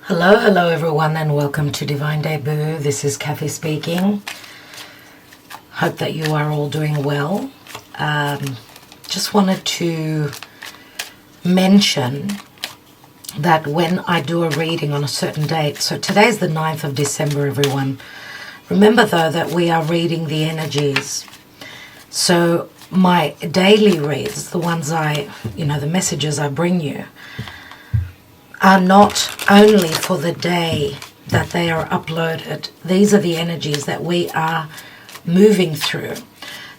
Hello everyone, and welcome to Divine Debut. This is Kathy speaking. Hope that you are all doing well. Just wanted to mention that when I do a reading on a certain date, so today's the 9th of December, everyone. Remember though that we are reading the energies. So my daily reads, the ones the messages I bring you, are not only for the day that they are uploaded. These are the energies that we are moving through.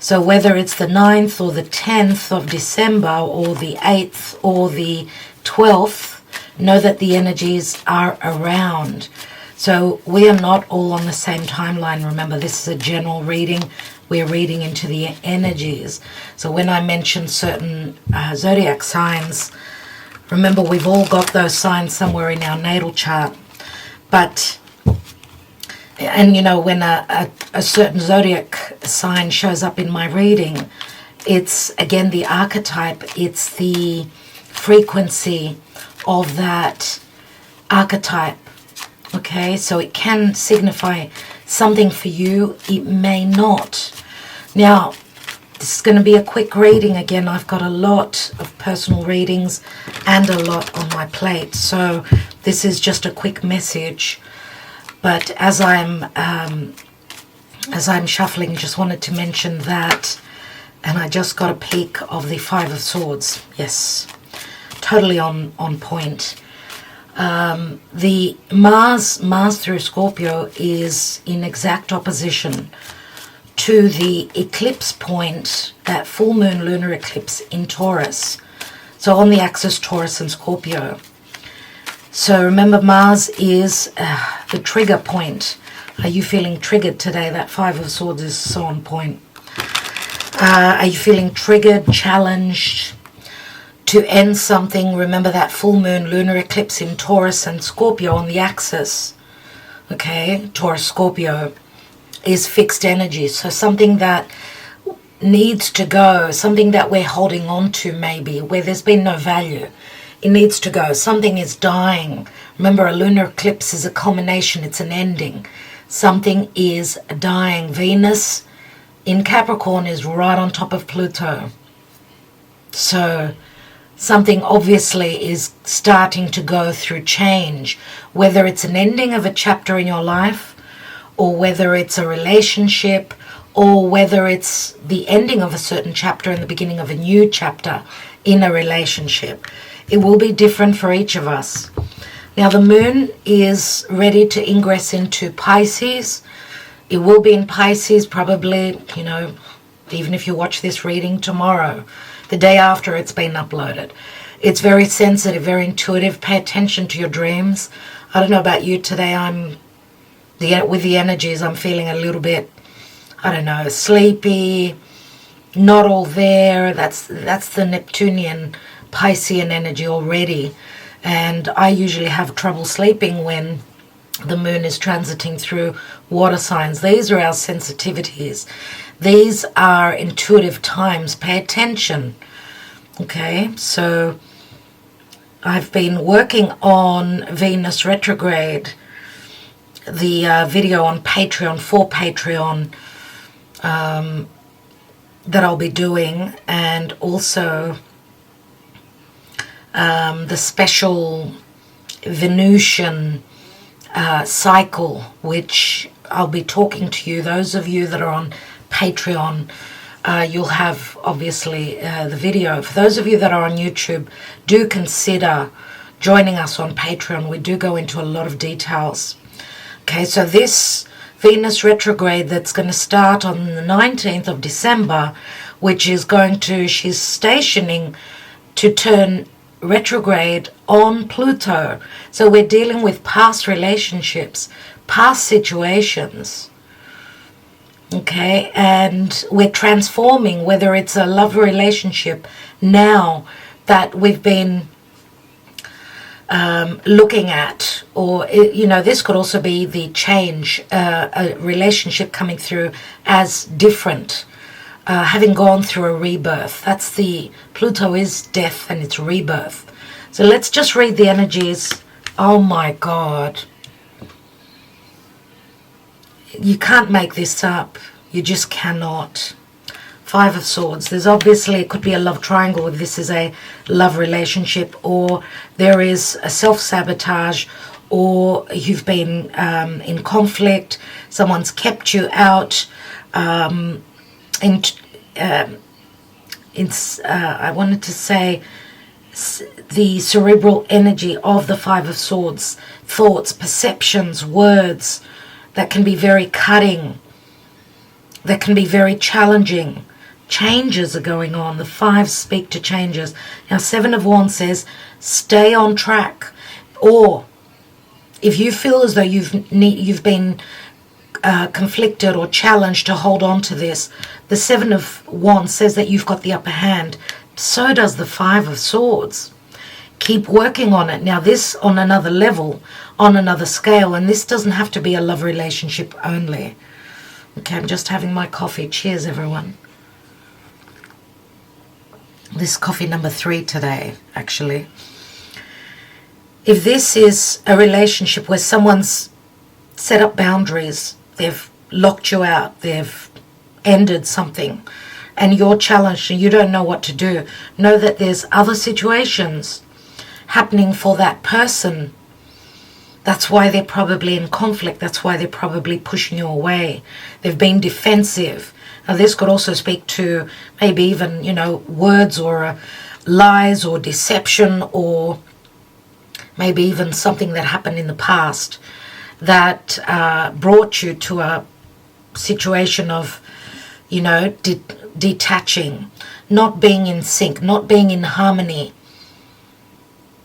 So whether it's the 9th or the 10th of December or the 8th or the 12th, know that the energies are around. So we are not all on the same timeline. Remember, this is a general reading. We're reading into the energies. So when I mention certain zodiac signs, remember, we've all got those signs somewhere in our natal chart. But, and when a certain zodiac sign shows up in my reading, it's, again, the archetype. It's the frequency of that archetype. Okay, so it can signify something for you. It may not. Now, this is going to be a quick reading. Again, I've got a lot of personal readings and a lot on my plate. So this is just a quick message. But as I'm shuffling, just wanted to mention that. And I just got a peek of the Five of Swords. Yes, totally on point. The Mars through Scorpio is in exact opposition to the eclipse point, that full moon lunar eclipse in Taurus. So on the axis Taurus and Scorpio. So remember, Mars is the trigger point. Are you feeling triggered today? That Five of Swords is so on point. Are you feeling triggered, challenged to end something? Remember that full moon lunar eclipse in Taurus and Scorpio on the axis. Okay, Taurus, Scorpio is fixed energy. So something that needs to go, something that we're holding on to maybe, where there's been no value, it needs to go. Something is dying. Remember, a lunar eclipse is a culmination, it's an ending. Something is dying. Venus in Capricorn is right on top of Pluto. So something obviously is starting to go through change, whether it's an ending of a chapter in your life, or whether it's a relationship, or whether it's the ending of a certain chapter and the beginning of a new chapter in a relationship. It will be different for each of us. Now, the moon is ready to ingress into Pisces. It will be in Pisces probably, even if you watch this reading tomorrow, the day after it's been uploaded. It's very sensitive, very intuitive. Pay attention to your dreams. I don't know about you today. With the energies, I'm feeling a little bit, sleepy, not all there. That's the Neptunian Piscean energy already. And I usually have trouble sleeping when the moon is transiting through water signs. These are our sensitivities. These are intuitive times. Pay attention. Okay, so I've been working on Venus retrograde, the video on Patreon, for Patreon, that I'll be doing, and also the special Venusian cycle, which I'll be talking to you. Those of you that are on Patreon, you'll have obviously the video. For those of you that are on YouTube, do consider joining us on Patreon. We do go into a lot of details. Okay, so this Venus retrograde that's going to start on the 19th of December, which is she's stationing to turn retrograde on Pluto. So we're dealing with past relationships, past situations. Okay, and we're transforming, whether it's a love relationship now that we've been looking at, or this could also be the change, a relationship coming through as different, having gone through a rebirth. That's the Pluto is death and it's rebirth. So let's just read the energies Oh my God. You can't make this up. You just cannot. Five of Swords. There's obviously, it could be a love triangle if this is a love relationship, or there is a self-sabotage, or you've been in conflict, someone's kept you out. I wanted to say the cerebral energy of the Five of Swords, thoughts, perceptions, words that can be very cutting, that can be very challenging. Changes are going on. The fives speak to changes. Now, Seven of Wands says, stay on track. Or if you feel as though you've been conflicted or challenged to hold on to this, the Seven of Wands says that you've got the upper hand. So does the Five of Swords. Keep working on it. Now, this on another level, on another scale, and this doesn't have to be a love relationship only. Okay, I'm just having my coffee. Cheers, everyone. This is coffee number 3 today, actually. If this is a relationship where someone's set up boundaries, they've locked you out, they've ended something, and you're challenged and you don't know what to do, know that there's other situations happening for that person. That's why they're probably in conflict. That's why they're probably pushing you away. They've been defensive. Now, this could also speak to maybe even, words or lies or deception, or maybe even something that happened in the past that brought you to a situation of, detaching, not being in sync, not being in harmony.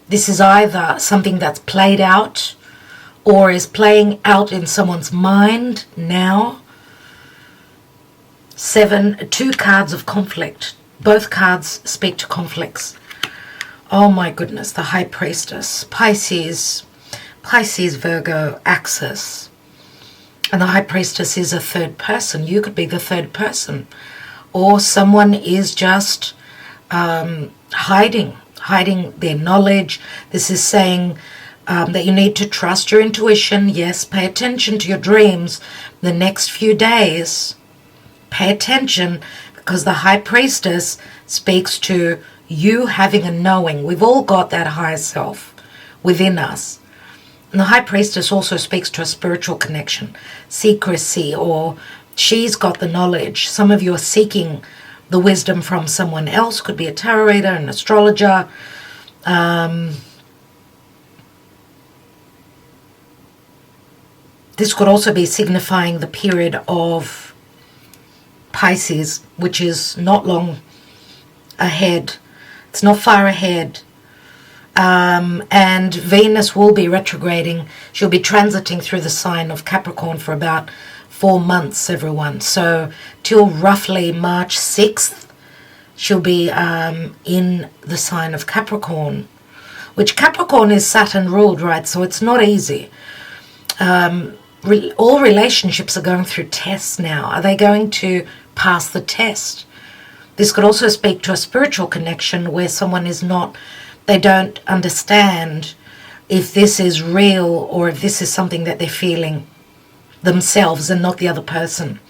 This is either something that's played out or is playing out in someone's mind now. 2 cards of conflict. Both cards speak to conflicts. Oh my goodness, the High Priestess, Pisces, Virgo, Axis. And the High Priestess is a third person. You could be the third person. Or someone is just hiding their knowledge. This is saying that you need to trust your intuition. Yes, pay attention to your dreams the next few days. Pay attention, because the High Priestess speaks to you having a knowing. We've all got that higher self within us. And the High Priestess also speaks to a spiritual connection, secrecy, or she's got the knowledge. Some of you are seeking the wisdom from someone else. Could be a tarot reader, an astrologer. This could also be signifying the period of Pisces, which is not long ahead. It's not far ahead. And Venus will be retrograding. She'll be transiting through the sign of Capricorn for about 4 months, everyone. So till roughly March 6th, she'll be in the sign of Capricorn, which Capricorn is Saturn ruled, right? So it's not easy. All relationships are going through tests now. Are they going to pass the test? This could also speak to a spiritual connection where someone is not, they don't understand if this is real or if this is something that they're feeling themselves and not the other person.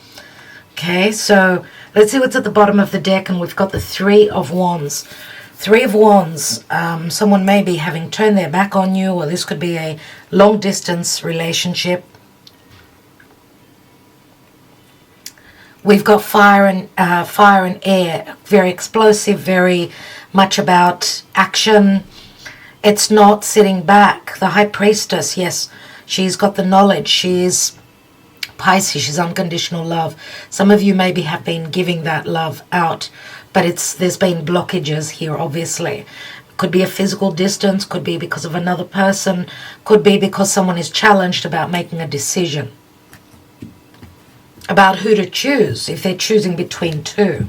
Okay, so let's see what's at the bottom of the deck, and we've got the Three of Wands. Three of Wands, someone may be having turned their back on you, or this could be a long distance relationship. We've got fire and air, very explosive, very much about action. It's not sitting back. The High Priestess, yes, she's got the knowledge. She's Pisces, she's unconditional love. Some of you maybe have been giving that love out, but there's been blockages here, obviously. Could be a physical distance, could be because of another person, could be because someone is challenged about making a decision about who to choose if they're choosing between two.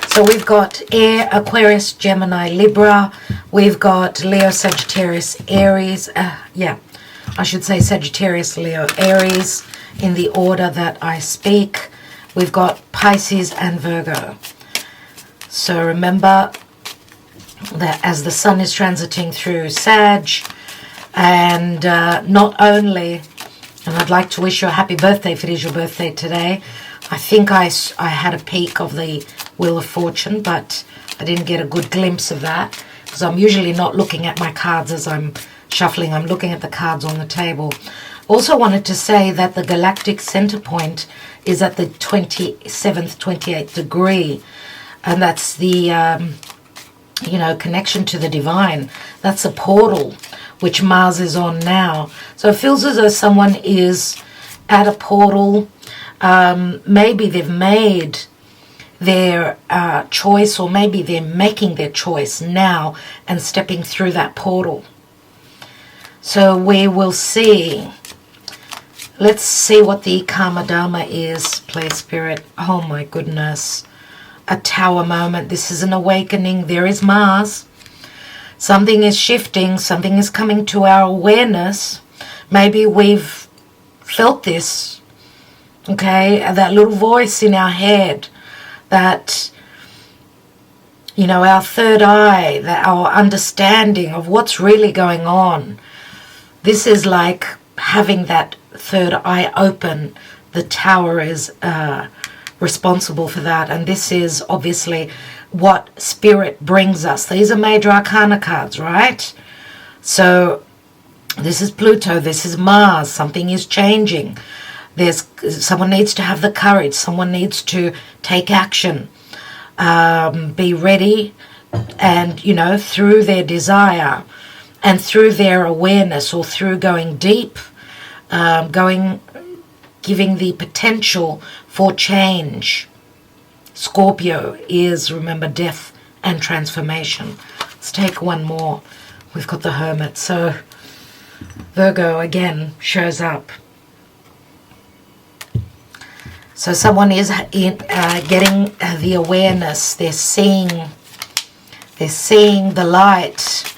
So we've got Air, Aquarius, Gemini, Libra. We've got Leo, Sagittarius, Aries. I should say Sagittarius, Leo, Aries in the order that I speak. We've got Pisces and Virgo. So remember that as the sun is transiting through Sag, And not only, and I'd like to wish you a happy birthday if it is your birthday today. I think I had a peek of the Wheel of Fortune, but I didn't get a good glimpse of that because I'm usually not looking at my cards as I'm shuffling. I'm looking at the cards on the table. Also wanted to say that the galactic center point is at the 27th, 28th degree, and that's the connection to the divine. That's a portal which Mars is on now. So it feels as though someone is at a portal. Maybe they've made their choice, or maybe they're making their choice now and stepping through that portal. So we will see. Let's see what the Karma Dharma is, please, Spirit. Oh my goodness. A tower moment. This is an awakening. There is Mars. Something is shifting. Something is coming to our awareness. Maybe we've felt this. Okay? That little voice in our head. That, our third eye. That our understanding of what's really going on. This is like having that third eye open. The tower is responsible for that, and this is obviously what Spirit brings us. These are major arcana cards, right? So this is Pluto, this is Mars. Something is changing. Someone needs to have the courage. Someone needs to take action, be ready, and through their desire and through their awareness, or through going deep, giving the potential for change. Scorpio is, remember, death and transformation. Let's take one more. We've got the Hermit. So Virgo again shows up. So someone is getting the awareness. They're seeing the light.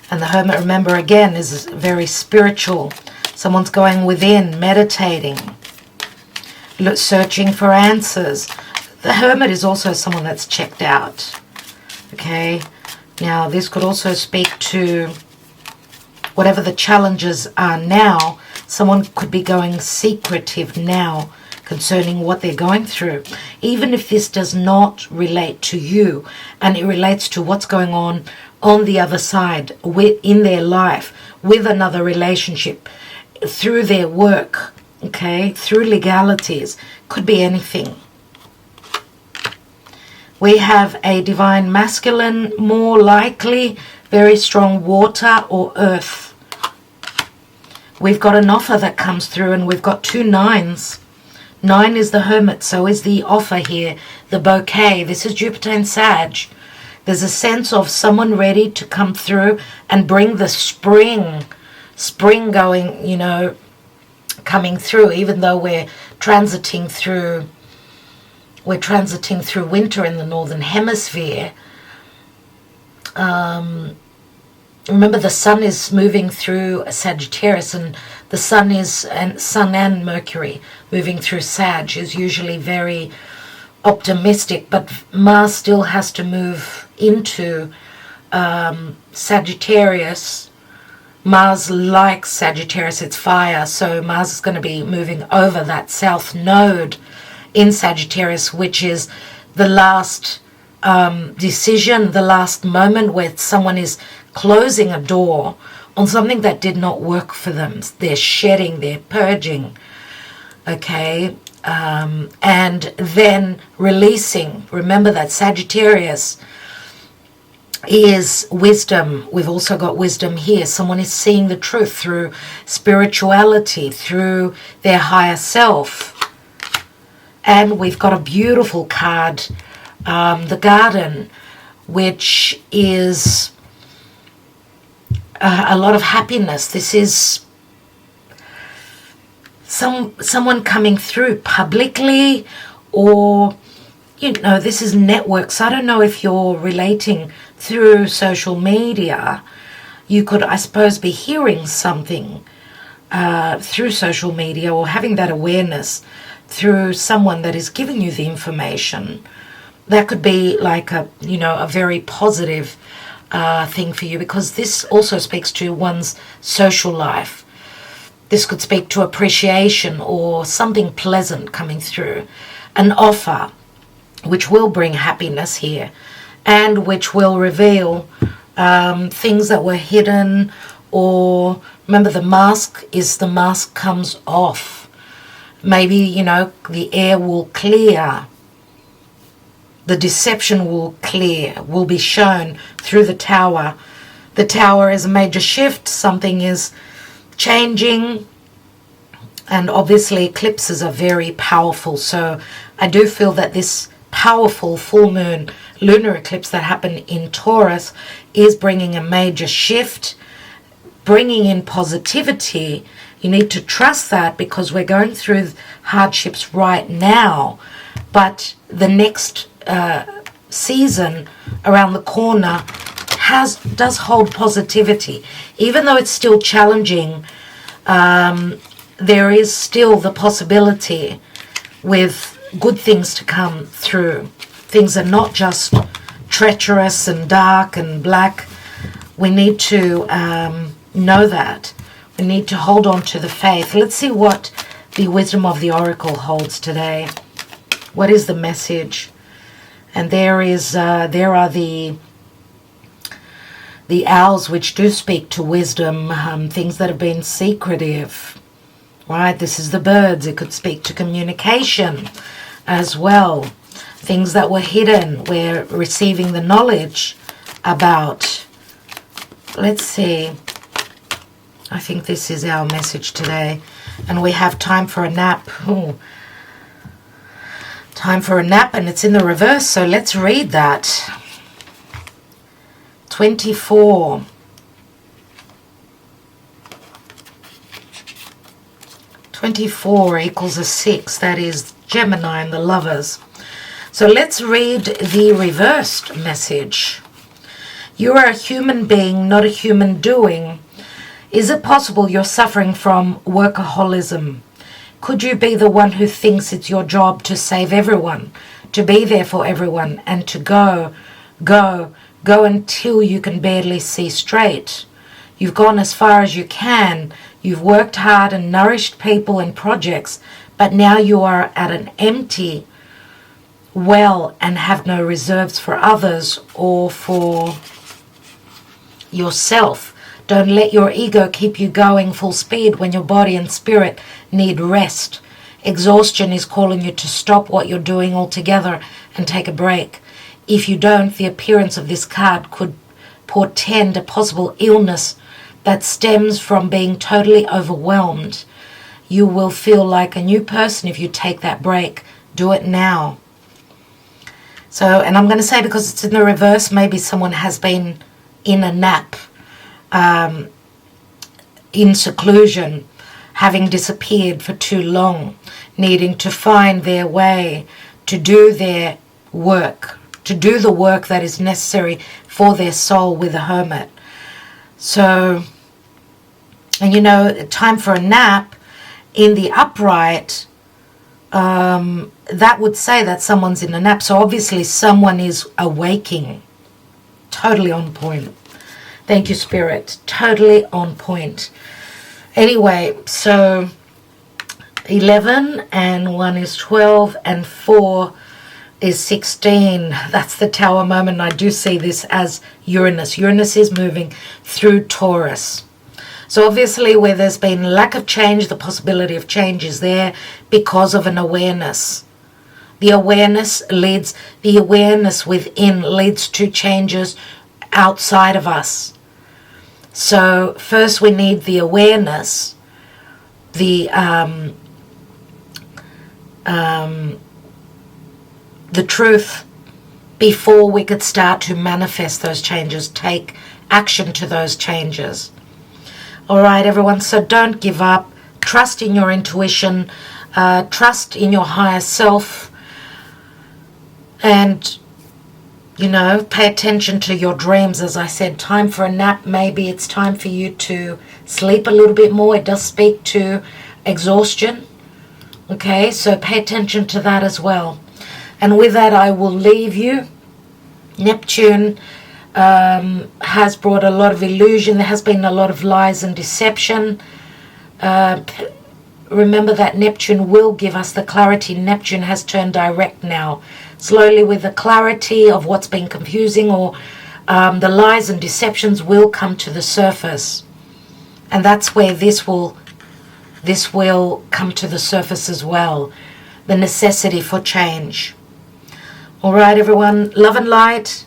And the Hermit, remember, again, is very spiritual. Someone's going within, meditating, searching for answers. The Hermit is also someone that's checked out. Okay? Now, this could also speak to whatever the challenges are now. Someone could be going secretive now concerning what they're going through. Even if this does not relate to you, and it relates to what's going on the other side, in their life, with another relationship, through their work, okay, through legalities, could be anything. We have a divine masculine, more likely, very strong water or earth. We've got an offer that comes through, and we've got 2 9s. 9 is the Hermit, so is the offer here, the bouquet. This is Jupiter and Sag. There's a sense of someone ready to come through and bring the spring going, coming through, even though we're transiting through winter in the northern hemisphere. Remember, the sun is moving through Sagittarius, and the sun and Mercury moving through Sag is usually very optimistic, but Mars still has to move into Sagittarius. Mars likes Sagittarius, it's fire, so Mars is going to be moving over that south node in Sagittarius, which is the last decision, the last moment where someone is closing a door on something that did not work for them. They're shedding, they're purging, okay, and then releasing. Remember that Sagittarius is wisdom. We've also got wisdom here. Someone is seeing the truth through spirituality, through their higher self. And we've got a beautiful card, the Garden, which is a lot of happiness. This is someone coming through publicly, or this is networks. I don't know if you're relating through social media. You could, I suppose, be hearing something through social media, or having that awareness through someone that is giving you the information. That could be like a very positive thing for you, because this also speaks to one's social life. This could speak to appreciation or something pleasant coming through, an offer which will bring happiness here and which will reveal things that were hidden. Or remember, the mask comes off. Maybe, you know, the air will clear. The deception will clear, will be shown through the tower. The tower is a major shift. Something is changing. And obviously eclipses are very powerful. So I do feel that this powerful full moon lunar eclipse that happened in Taurus is bringing a major shift, bringing in positivity. You need to trust that, because we're going through hardships right now, but the next season around the corner does hold positivity. Even though it's still challenging, there is still the possibility with good things to come through. Things are not just treacherous and dark and black. We need to know that. We need to hold on to the faith. Let's see what the wisdom of the oracle holds today. What is the message? And there are the owls, which do speak to wisdom, things that have been secretive, right? This is the birds. It could speak to communication as well. Things that were hidden, we're receiving the knowledge about. Let's see. I think this is our message today. And we have time for a nap. Ooh. Time for a nap, and it's in the reverse, so let's read that. 24. 24 equals a 6. That is Gemini and the lovers. So let's read the reversed message. You are a human being, not a human doing. Is it possible you're suffering from workaholism? Could you be the one who thinks it's your job to save everyone, to be there for everyone, and to go until you can barely see straight? You've gone as far as you can. You've worked hard and nourished people and projects, but now you are at an empty well and have no reserves for others or for yourself. Don't let your ego keep you going full speed when your body and spirit need rest. Exhaustion is calling you to stop what you're doing altogether and take a break. If you don't, the appearance of this card could portend a possible illness that stems from being totally overwhelmed. You will feel like a new person if you take that break. Do it now. So, and I'm going to say, because it's in the reverse, maybe someone has been in a nap, in seclusion, having disappeared for too long, needing to find their way to do their work, to do the work that is necessary for their soul with a hermit. So, and you know, time for a nap in the upright, that would say that someone's in a nap. So obviously someone is awaking. Totally on point. Thank you, Spirit. Totally on point. Anyway, so 11 and 1 is 12 and 4 is 16. That's the tower moment. I do see this as Uranus. Uranus is moving through Taurus. So obviously where there's been lack of change, the possibility of change is there because of an awareness. The awareness within leads to changes outside of us. So first we need the awareness, the truth, before we could start to manifest those changes, take action to those changes. All right, everyone, so don't give up. Trust in your intuition, trust in your higher self, and you know, pay attention to your dreams. As I said, time for a nap. Maybe it's time for you to sleep a little bit more. It does speak to exhaustion. Okay, so pay attention to that as well. And with that, I will leave you. Neptune has brought a lot of illusion. There has been a lot of lies and deception. Remember that Neptune will give us the clarity. Neptune has turned direct now. Slowly, with the clarity of what's been confusing, or the lies and deceptions will come to the surface. And that's where this will come to the surface as well. The necessity for change. All right, everyone. Love and light.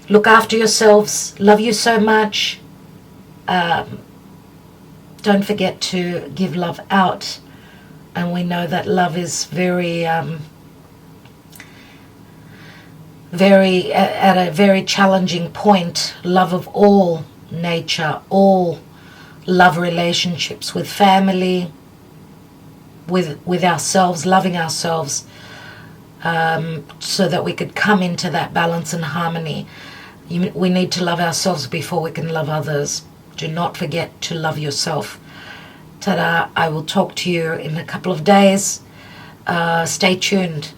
Look after yourselves. Love you so much. Don't forget to give love out. And we know that love is very at a very challenging point. Love of all nature, all love relationships, with family, with ourselves, loving ourselves, so that we could come into that balance and harmony. We need to love ourselves before we can love others. Do not forget to love yourself. Ta-da. I will talk to you in a couple of days. Stay tuned.